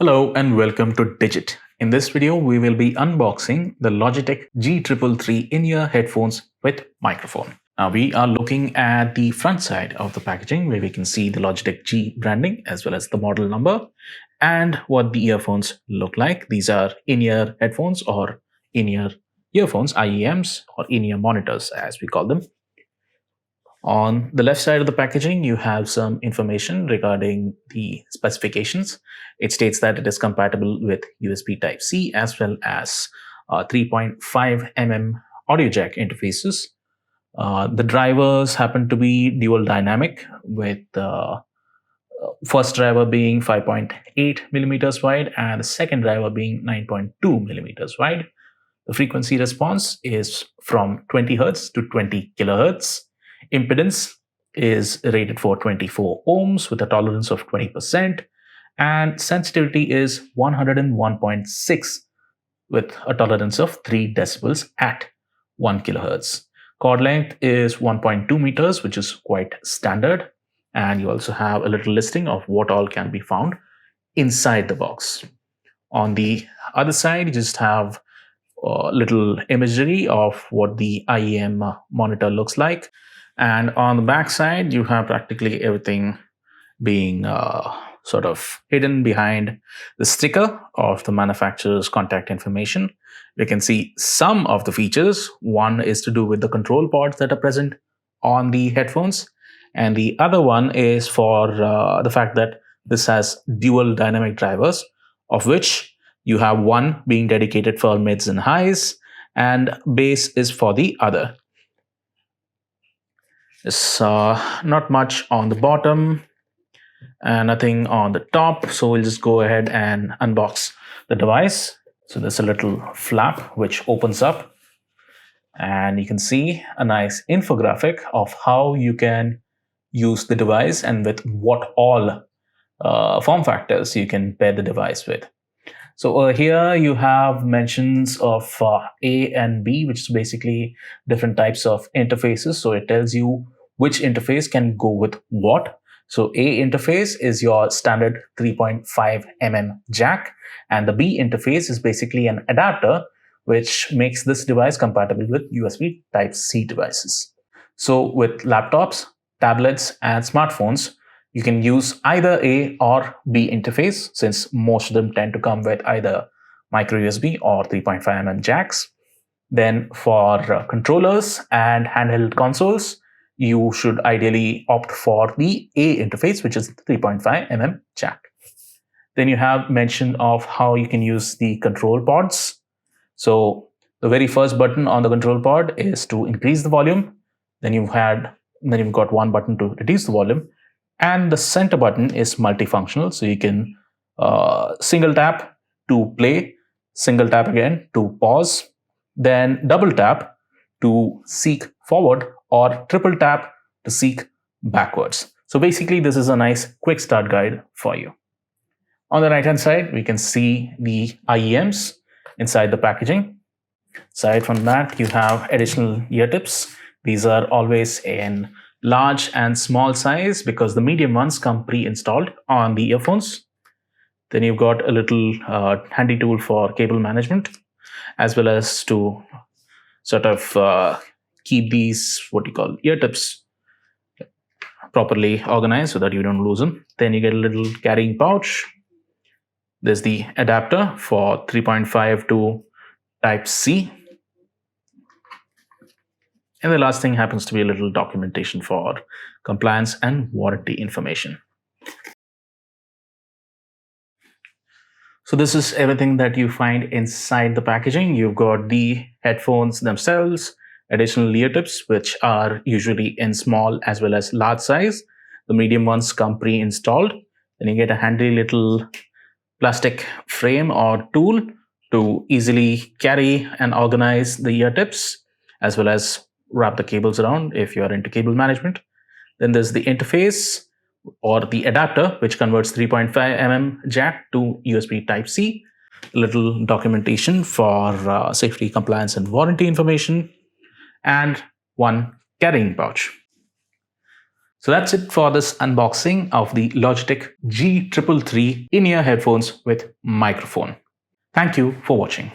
Hello and welcome to Digit. In this video, we will be unboxing the Logitech G333 in-ear headphones with microphone. Now we are looking at the front side of the packaging where we can see the Logitech G branding as well as the model number and what the earphones look like. These are in-ear headphones or in-ear earphones, IEMS or in-ear monitors as we call them. On the left side of the packaging, you have some information regarding the specifications. It states that it is compatible with USB Type-C as well as 3.5 audio jack interfaces. The drivers happen to be dual dynamic, with the first driver being 5.8 millimeters wide and the second driver being 9.2 millimeters wide. The frequency response is from 20 Hz to 20 kilohertz. Impedance is rated for 24 ohms with a tolerance of 20%, and sensitivity is 101.6 with a tolerance of 3 decibels at 1 kilohertz. Cord length is 1.2 meters, which is quite standard, and you also have a little listing of what all can be found inside the box. On the other side, you just have a little imagery of what the IEM monitor looks like. And on the back side, you have practically everything being sort of hidden behind the sticker of the manufacturer's contact information. We can see some of the features. One is to do with the control pods that are present on the headphones. And the other one is for the fact that this has dual dynamic drivers, of which you have one being dedicated for mids and highs, and bass is for the other. There's not much on the bottom and nothing on the top, so we'll just go ahead and unbox the device. So there's a little flap which opens up, and you can see a nice infographic of how you can use the device and with what all form factors you can pair the device with. So here you have mentions of A and B, which is basically different types of interfaces. So it tells you which interface can go with what. So A interface is your standard 3.5 jack, and the B interface is basically an adapter which makes this device compatible with USB Type-C devices. So with laptops, tablets, and smartphones, you can use either A or B interface, since most of them tend to come with either micro USB or 3.5 jacks. Then for controllers and handheld consoles, you should ideally opt for the A interface, which is 3.5 jack. Then you have mention of how you can use the control pods. So the very first button on the control pod is to increase the volume. Then you've got one button to reduce the volume. And the center button is multifunctional, so you can single tap to play, single tap again to pause, then double tap to seek forward, or triple tap to seek backwards. So basically, this is a nice quick start guide for you. On the right hand side, we can see the IEMs inside the packaging. Aside from that, you have additional ear tips. These are always in large and small size because the medium ones come pre-installed on the earphones. Then you've got a little handy tool for cable management, as well as to sort of keep these ear tips properly organized so that you don't lose them. Then you get a little carrying pouch. There's the adapter for 3.5 to Type-C. And the last thing happens to be a little documentation for compliance and warranty information. So this is everything that you find inside the packaging. You've got the headphones themselves, additional ear tips, which are usually in small as well as large size. The medium ones come pre-installed. Then you get a handy little plastic frame or tool to easily carry and organize the ear tips, as well as wrap the cables around if you are into cable management. Then there's the interface or the adapter, which converts 3.5 jack to USB Type-C. A little documentation for safety, compliance, and warranty information, and one carrying pouch. So that's it for this unboxing of the Logitech G333 in-ear headphones with microphone. Thank you for watching.